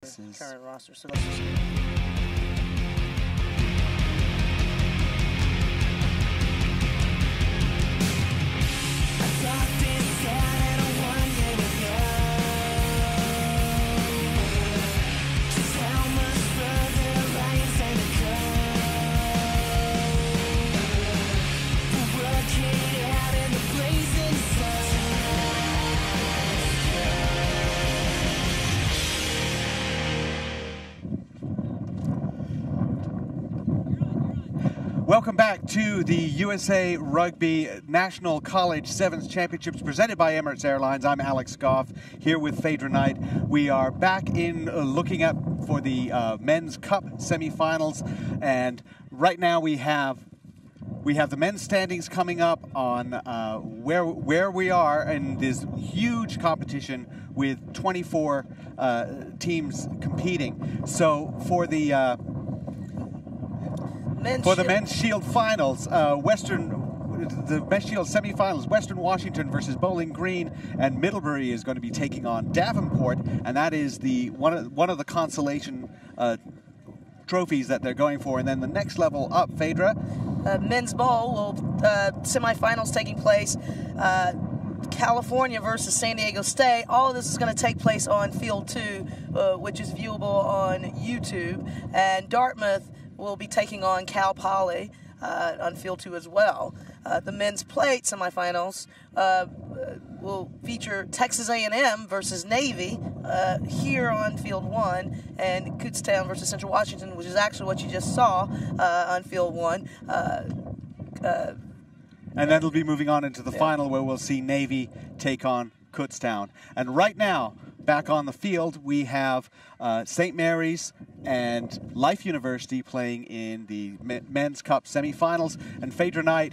Current roster. So let's just... Welcome back to the USA Rugby National College Sevens Championships presented by Emirates Airlines. I'm Alex Goff here with Phaedra Knight. We are back in looking up for the Men's Cup semifinals, and right now we have the men's standings coming up on where we are in this huge competition with 24 teams competing. So for the Men's Shield finals, the Men's Shield semifinals, Western Washington versus Bowling Green, and Middlebury is going to be taking on Davenport, and that is the one of the consolation trophies that they're going for. And then the next level up, Phaedra. Men's Bowl semifinals taking place. California versus San Diego State. All of this is going to take place on Field 2, which is viewable on YouTube, and Dartmouth will be taking on Cal Poly on Field 2 as well. The men's plate semifinals will feature Texas A&M versus Navy here on Field 1, and Kutztown versus Central Washington, which is actually what you just saw on Field 1. And then it'll be moving on into the final, where we'll see Navy take on Kutztown. And right now, back on the field, we have St. Mary's and Life University playing in the Men's Cup semifinals. And Phaedra Knight,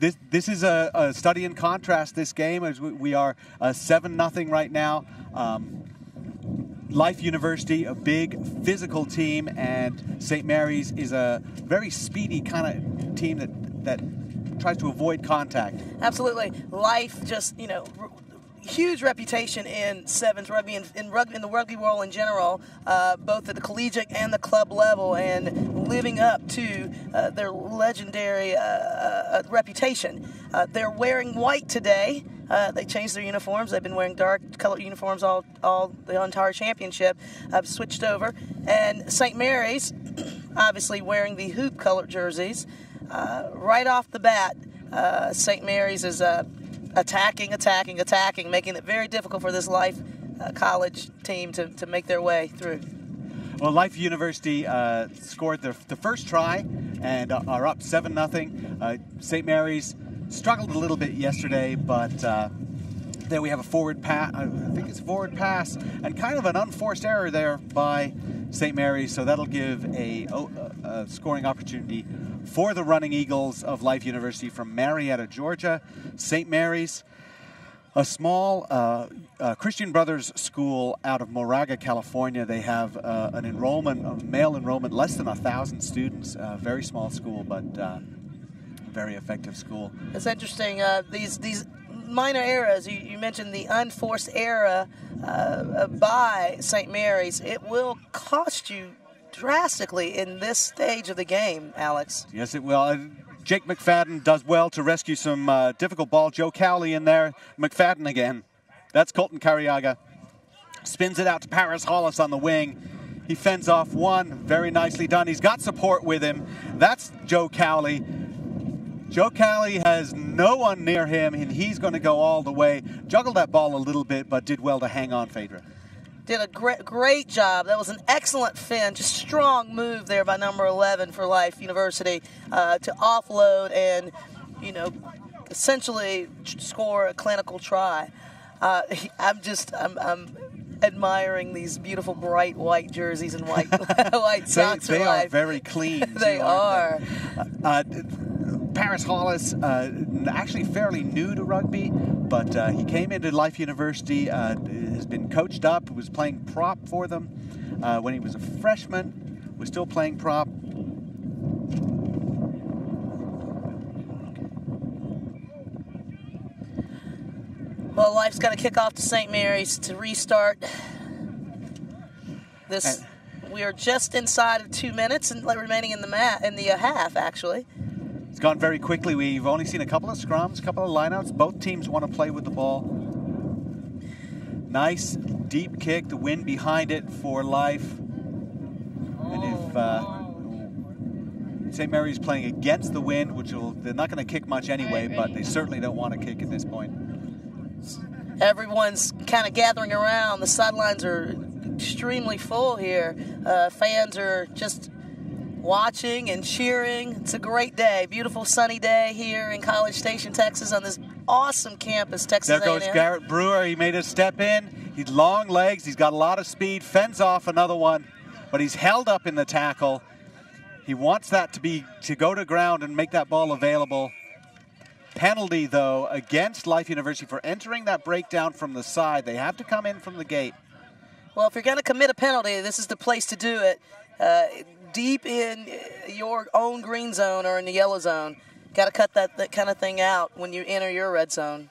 this is a study in contrast, this game, as we are 7-0 right now. Life University, a big physical team, and St. Mary's is a very speedy kind of team that tries to avoid contact. Absolutely. Life just, huge reputation in sevens rugby and in the rugby world in general, both at the collegiate and the club level, and living up to their legendary reputation. They're wearing white today. They changed their uniforms. They've been wearing dark colored uniforms all the entire championship. Switched over, and St. Mary's obviously wearing the hoop colored jerseys. Right off the bat, St. Mary's is attacking, making it very difficult for this Life college team to make their way through. Well, Life University scored the first try and are up 7-0. St. Mary's struggled a little bit yesterday, but then we have a forward pass. I think it's a forward pass and kind of an unforced error there by St. Mary's, so that'll give a scoring opportunity for the Running Eagles of Life University from Marietta, Georgia. St. Mary's, a small Christian Brothers school out of Moraga, California. They have an enrollment, a male enrollment, less than 1,000 students. Very small school, but very effective school. It's interesting. These minor errors, you mentioned the unforced error by St. Mary's. It will cost you drastically in this stage of the game, Alex. Yes, it will. Jake McFadden does well to rescue some difficult ball. Joe Cowley in there. McFadden again. That's Colton Cariaga. Spins it out to Paris Hollis on the wing. He fends off one. Very nicely done. He's got support with him. That's Joe Cowley. Joe Cowley has no one near him, and he's going to go all the way. Juggled that ball a little bit, but did well to hang on, Phaedra. Did a great job. That was an excellent fin. Just strong move there by number 11 for Life University to offload and, essentially score a clinical try. I'm admiring these beautiful bright white jerseys and white socks. They are very clean. They are. Paris Hollis, actually fairly new to rugby, but he came into Life University, has been coached up, was playing prop for them when he was a freshman, was still playing prop. Well, Life's got to kick off to St. Mary's to restart. We are just inside of 2 minutes and remaining in the half, actually. It's gone very quickly. We've only seen a couple of scrums, a couple of lineouts. Both teams want to play with the ball. Nice deep kick, the wind behind it for life. And if St. Mary's playing against the wind, they're not going to kick much anyway, but they certainly don't want to kick at this point. Everyone's kind of gathering around. The sidelines are extremely full here. Fans are just watching and cheering. It's a great day. Beautiful sunny day here in College Station, Texas on this awesome campus, Texas A&M. There goes Garrett Brewer. He made a step in. He's long legs. He's got a lot of speed. Fends off another one, but he's held up in the tackle. He wants that to go to ground and make that ball available. Penalty, though, against Life University for entering that breakdown from the side. They have to come in from the gate. Well, if you're going to commit a penalty, this is the place to do it. Deep in your own green zone or in the yellow zone. Got to cut that kind of thing out when you enter your red zone.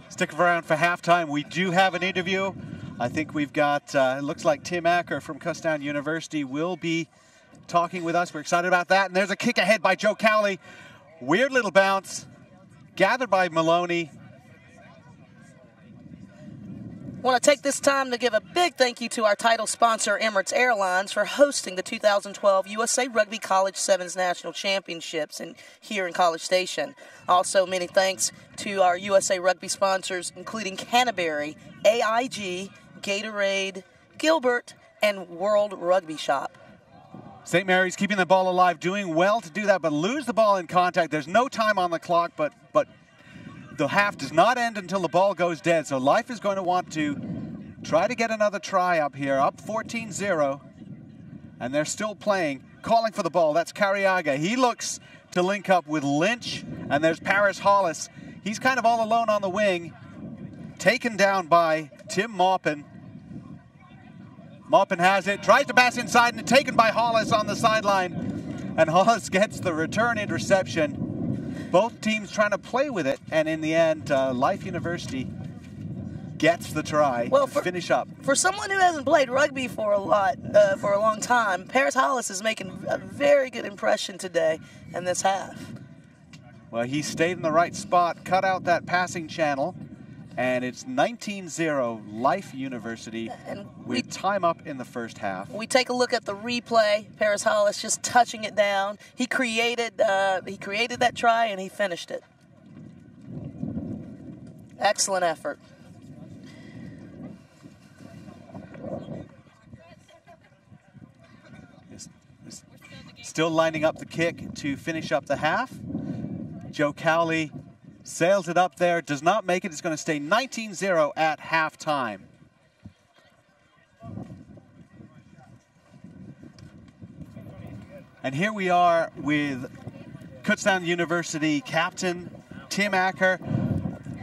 Stick around for halftime. We do have an interview. I think we've got, it looks like Tim Acker from Kutztown University will be talking with us. We're excited about that. And there's a kick ahead by Joe Cowley. Weird little bounce. Gathered by Maloney. I want to take this time to give a big thank you to our title sponsor, Emirates Airlines, for hosting the 2012 USA Rugby College Sevens National Championships here in College Station. Also, many thanks to our USA Rugby sponsors, including Canterbury, AIG, Gatorade, Gilbert, and World Rugby Shop. St. Mary's keeping the ball alive, doing well to do that, but lose the ball in contact. There's no time on the clock, but the half does not end until the ball goes dead. So Life is going to want to try to get another try up here, up 14-0. And they're still playing, calling for the ball. That's Cariaga. He looks to link up with Lynch, and there's Paris Hollis. He's kind of all alone on the wing, taken down by Tim Maupin. Maupin has it, tries to pass inside, and taken by Hollis on the sideline. And Hollis gets the return interception. Both teams trying to play with it, and in the end, Life University gets the try to finish up. For someone who hasn't played rugby for a long time, Paris Hollis is making a very good impression today in this half. Well, he stayed in the right spot, cut out that passing channel, and it's 19-0 Life University with time up in the first half. We take a look at the replay. Paris Hollis just touching it down. He created that try and he finished it. Excellent effort. Still lining up the kick to finish up the half. Joe Cowley sails it up there, does not make it. It's going to stay 19-0 at halftime. And here we are with Kutztown University captain Tim Acker,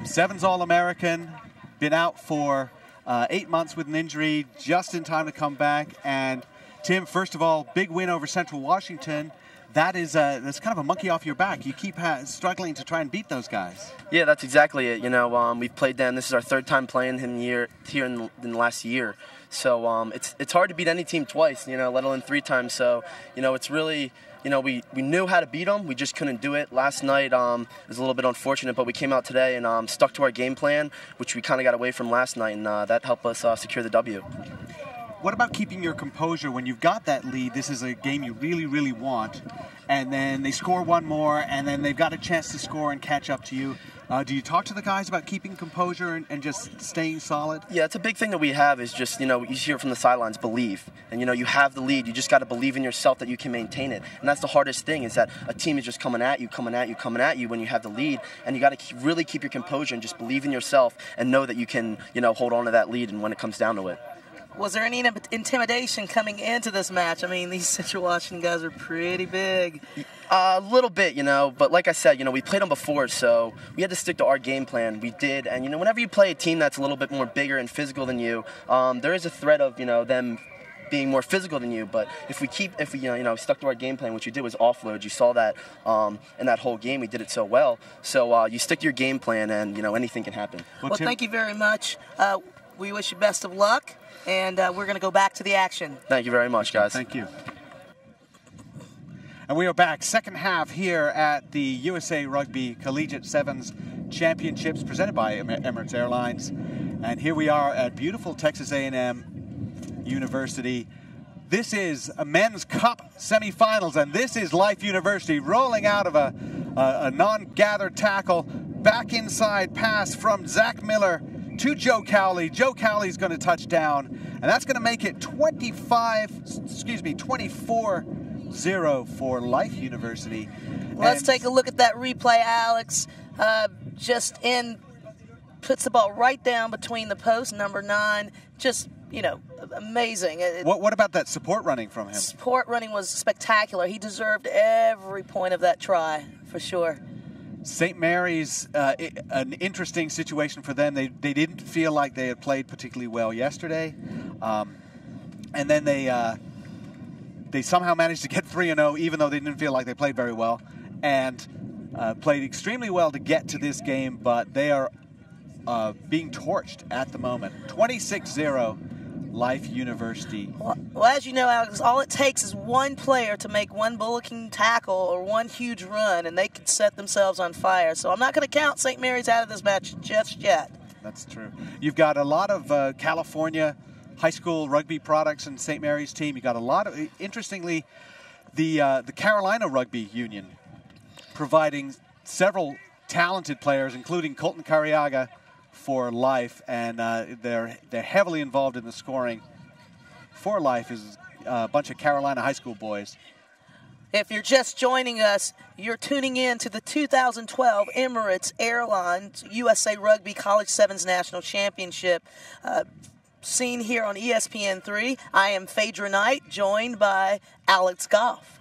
Sevens All-American, been out for 8 months with an injury, just in time to come back. And Tim, first of all, big win over Central Washington. That's kind of a monkey off your back. You keep struggling to try and beat those guys. Yeah, that's exactly it. You know, we've played them. This is our third time playing him here in the last year. So it's hard to beat any team twice, you know, let alone 3 times. So, you know, it's really, you know, we knew how to beat them. We just couldn't do it. Last night was a little bit unfortunate, but we came out today and stuck to our game plan, which we kind of got away from last night, and that helped us secure the W. What about keeping your composure when you've got that lead? This is a game you really, really want. And then they score one more, and then they've got a chance to score and catch up to you. Do you talk to the guys about keeping composure and just staying solid? Yeah, it's a big thing that we have is just, you know, you hear from the sidelines, believe. And, you know, you have the lead. You just got to believe in yourself that you can maintain it. And that's the hardest thing is that a team is just coming at you when you have the lead. And you got to really keep your composure and just believe in yourself and know that you can, you know, hold on to that lead and when it comes down to it. Was there any intimidation coming into this match? I mean, these Central Washington guys are pretty big. A little bit, you know, but like I said, you know, we played them before, so we had to stick to our game plan. We did, and, you know, whenever you play a team that's a little bit more bigger and physical than you, there is a threat of, you know, them being more physical than you. But if we stuck to our game plan, which we did was offload. You saw that in that whole game. We did it so well. So you stick to your game plan, and anything can happen. Well, thank you very much. We wish you best of luck, and we're going to go back to the action. Thank you very much, guys. Thank you. And we are back, second half here at the USA Rugby Collegiate Sevens Championships presented by Emirates Airlines. And here we are at beautiful Texas A&M University. This is a men's cup semifinals, and this is Life University rolling out of a non-gathered tackle. Back inside pass from Zach Miller to Joe Cowley. Joe Cowley's going to touch down, and that's going to make it 24-0 for Life University. Let's take a look at that replay, Alex. Puts the ball right down between the posts, number 9. Just, amazing. What about that support running from him? Support running was spectacular. He deserved every point of that try, for sure. St. Mary's, an interesting situation for them. They didn't feel like they had played particularly well yesterday. And then they somehow managed to get 3-0, even though they didn't feel like they played very well. And played extremely well to get to this game, but they are being torched at the moment. 26-0, Life University. Well, as you know, Alex, all it takes is one player to make one bullocking tackle or one huge run, and they could set themselves on fire. So I'm not going to count St. Mary's out of this match just yet. That's true. You've got a lot of California high school rugby products in St. Mary's team. You've got a lot of, interestingly, the Carolina Rugby Union providing several talented players, including Colton Cariaga, for Life, and they're heavily involved in the scoring. For Life is a bunch of Carolina high school boys. If you're just joining us, you're tuning in to the 2012 Emirates Airlines USA Rugby College Sevens National Championship. Seen here on ESPN3. I am Phaedra Knight, joined by Alex Goff.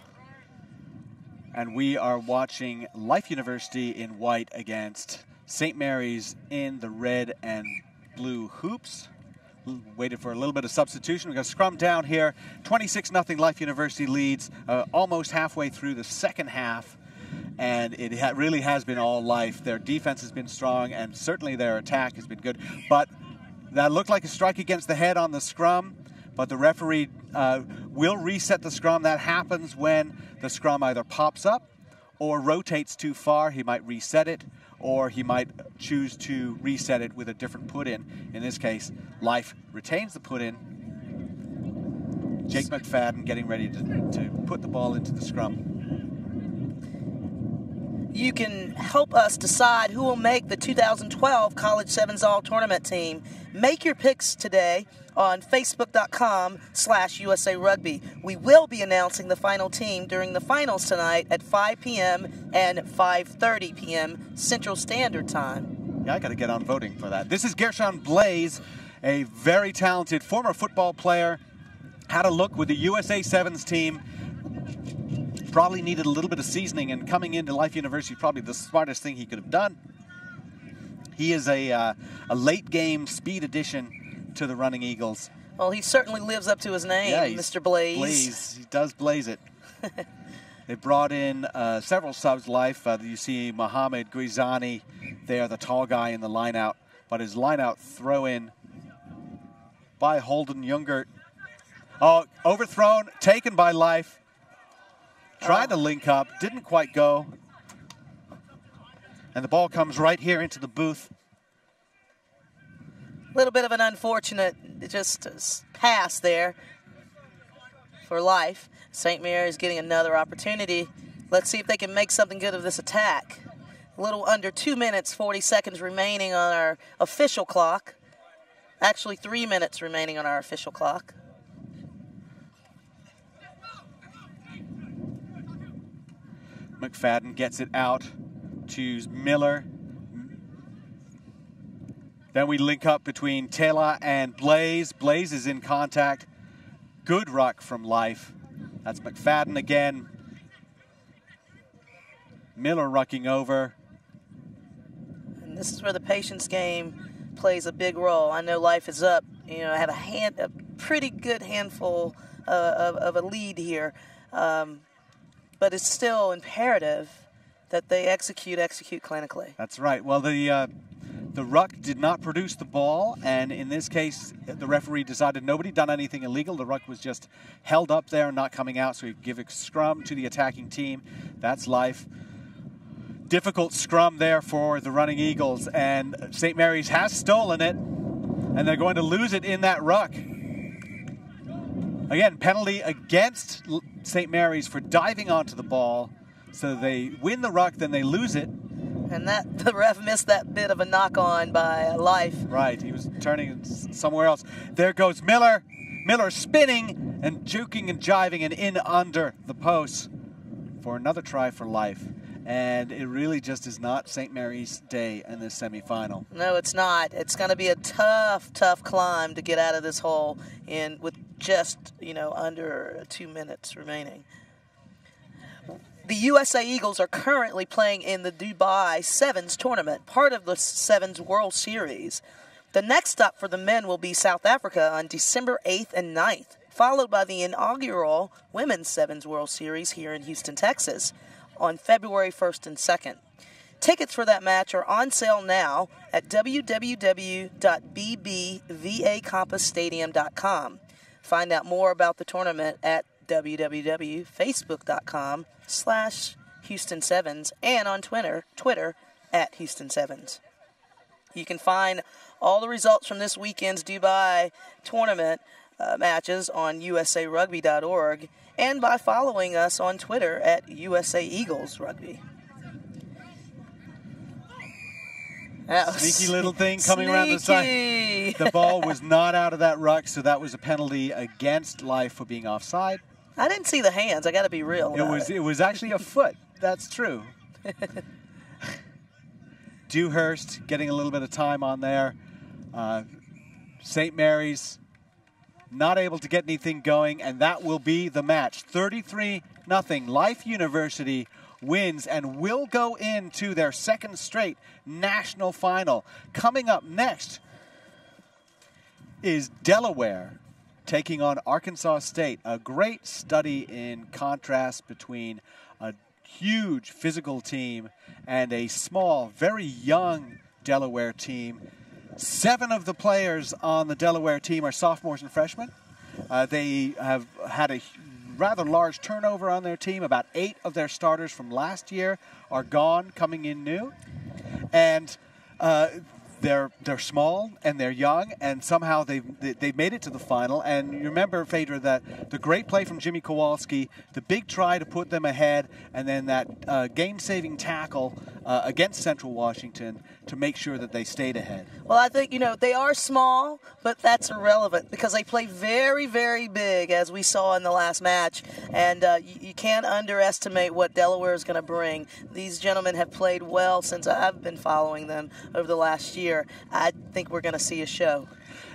And we are watching Life University in white against St. Mary's in the red and blue hoops. Waited for a little bit of substitution. We're going to scrum down here. 26-0 Life University leads almost halfway through the second half. And it really has been all Life. Their defense has been strong, and certainly their attack has been good. But that looked like a strike against the head on the scrum. But the referee will reset the scrum. That happens when the scrum either pops up or rotates too far. He might reset it, or he might choose to reset it with a different put-in. In this case, Life retains the put-in. Jake McFadden getting ready to put the ball into the scrum. You can help us decide who will make the 2012 College Sevens All-Tournament team. Make your picks today on Facebook.com/USA Rugby. We will be announcing the final team during the finals tonight at 5 p.m. and 5:30 p.m. Central Standard Time. Yeah, I got to get on voting for that. This is Gershon Blaze, a very talented former football player. Had a look with the USA Sevens team. Probably needed a little bit of seasoning, and coming into Life University, probably the smartest thing he could have done. He is a late game speed addition to the Running Eagles. Well, he certainly lives up to his name, yeah, Mr. Blaze. He does blaze it. They brought in several subs. Life. You see Mohamed Guizani there, the tall guy in the line-out. But his line-out throw-in by Holden Youngert. Oh, overthrown, taken by Life. Tried to link up, didn't quite go. And the ball comes right here into the booth. A little bit of an unfortunate pass there for Life. St. Mary's getting another opportunity. Let's see if they can make something good of this attack. A little under 2 minutes, 40 seconds remaining on our official clock. Actually, 3 minutes remaining on our official clock. McFadden gets it out to Miller. Then we link up between Taylor and Blaze. Blaze is in contact. Good ruck from Life. That's McFadden again. Miller rucking over. And this is where the patience game plays a big role. I know Life is up. You know, I have a pretty good handful of a lead here. But it's still imperative that they execute clinically. That's right. Well, the ruck did not produce the ball, and in this case, the referee decided nobody done anything illegal. The ruck was just held up there and not coming out, so he give a scrum to the attacking team. That's life. Difficult scrum there for the running Eagles, and St. Mary's has stolen it, and they're going to lose it in that ruck. Again, penalty against St. Mary's for diving onto the ball. So they win the ruck, then they lose it. And the ref missed that bit of a knock-on by Life. Right, he was turning somewhere else. There goes Miller. Miller spinning and juking and jiving and in under the post for another try for Life. And it really just is not St. Mary's day in this semifinal. No, it's not. It's going to be a tough climb to get out of this hole with just, under 2 minutes remaining. The USA Eagles are currently playing in the Dubai Sevens tournament, part of the Sevens World Series. The next stop for the men will be South Africa on December 8th and 9th, followed by the inaugural Women's Sevens World Series here in Houston, Texas, on February 1st and 2nd. Tickets for that match are on sale now at www.bbvacampusstadium.com. Find out more about the tournament at www.facebook.com/Houston Sevens and on Twitter at Houston Sevens. You can find all the results from this weekend's Dubai tournament matches on usarugby.org and by following us on Twitter at USA Eagles Rugby. Sneaky little thing coming around the side. The ball was not out of that ruck, so that was a penalty against Life for being offside. I didn't see the hands. I got to be real. It was actually a foot. That's true. Dewhurst getting a little bit of time on there. St. Mary's not able to get anything going, and that will be the match. 33-0. Life University wins and will go into their second straight national final. Coming up next is Delaware taking on Arkansas State. A great study in contrast between a huge physical team and a small, very young Delaware team. 7 of the players on the Delaware team are sophomores and freshmen. They have had a rather large turnover on their team. About 8 of their starters from last year are gone, coming in new. And they're small and they're young, and somehow they've made it to the final. And you remember, Phaedra, that the great play from Jimmy Kowalski, the big try to put them ahead, and then that game-saving tackle against Central Washington to make sure that they stayed ahead. Well, I think, they are small, but that's irrelevant because they play very, very big, as we saw in the last match. And you can't underestimate what Delaware is going to bring. These gentlemen have played well since I've been following them over the last year. I think we're going to see a show.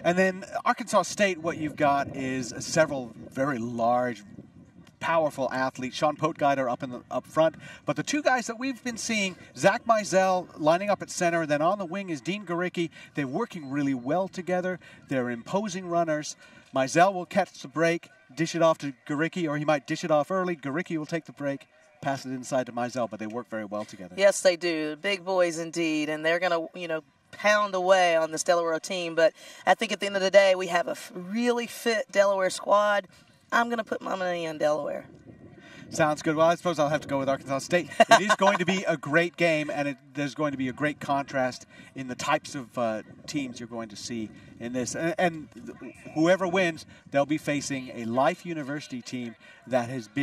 And then Arkansas State, what you've got is several very large, powerful athletes. Sean Potgeider up front. But the 2 guys that we've been seeing, Zach Mizell lining up at center, then on the wing is Dean Garicki. They're working really well together. They're imposing runners. Mizell will catch the break, dish it off to Garicki, or he might dish it off early. Garicki will take the break, pass it inside to Mizell, but they work very well together. Yes, they do. Big boys indeed, and they're going to, pound away on this Delaware team. But I think at the end of the day, we have a really fit Delaware squad. I'm going to put my money on Delaware. Sounds good. Well, I suppose I'll have to go with Arkansas State. It is going to be a great game, and there's going to be a great contrast in the types of teams you're going to see in this. And whoever wins, they'll be facing a Life University team that has been